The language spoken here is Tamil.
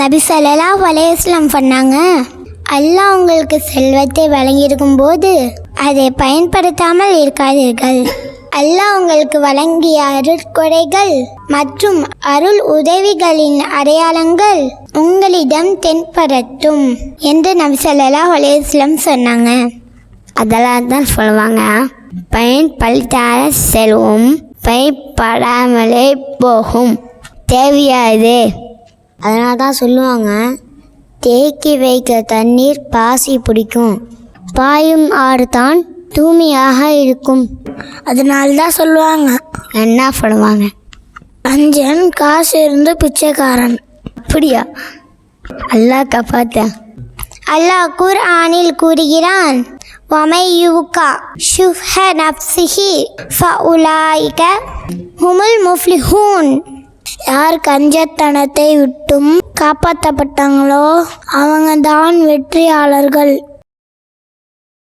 நபி ஸல்லல்லாஹு அலைஹி வஸல்லம் சொன்னாங்க, அல்லாஹ் உங்களுக்கு செல்வத்தை வழங்கியிருக்கும் போது அதை பயன்படுத்தாமல் இருக்காதீர்கள். அல்லாஹ் உங்களுக்கு வழங்கிய அருட்கொடைகள் மற்றும் அருள் உதவிகளின் அடையாளங்கள் உங்களிடம் தென்படட்டும் என்று நபி ஸல்லல்லாஹு அலைஹி வஸல்லம் சொன்னாங்க. அதெல்லாம் தான் சொல்லுவாங்க, பயன்படுத்தாத செல்வம் பயன்படாமலே போகும், தேவையாது. அதனால தான் சொல்லுவாங்க, தேக்கி வைக்க தண்ணீர் பாசி பிடிக்கும், பாயும் ஆறு தான் தூய்மையாக இருக்கும். அதனால தான் சொல்லுவாங்க, என்ன சொல்லுவாங்க, அஞ்சன் காசு இருந்து பிச்சைக்காரன். அப்படியா? அல்லாஹ் காப்பாத்த. அல்லாஹ் குர்ஆனில் கூறுகிறான், وَمَن يُوقَ شُحَّ نَفْسِهِ فَأُولَٰئِكَ هُمُ الْمُفْلِحُونَ. யார் கஞ்சத்தனத்தை விட்டும் காப்பாற்றப்பட்டாங்களோ அவங்க தான் வெற்றியாளர்கள்.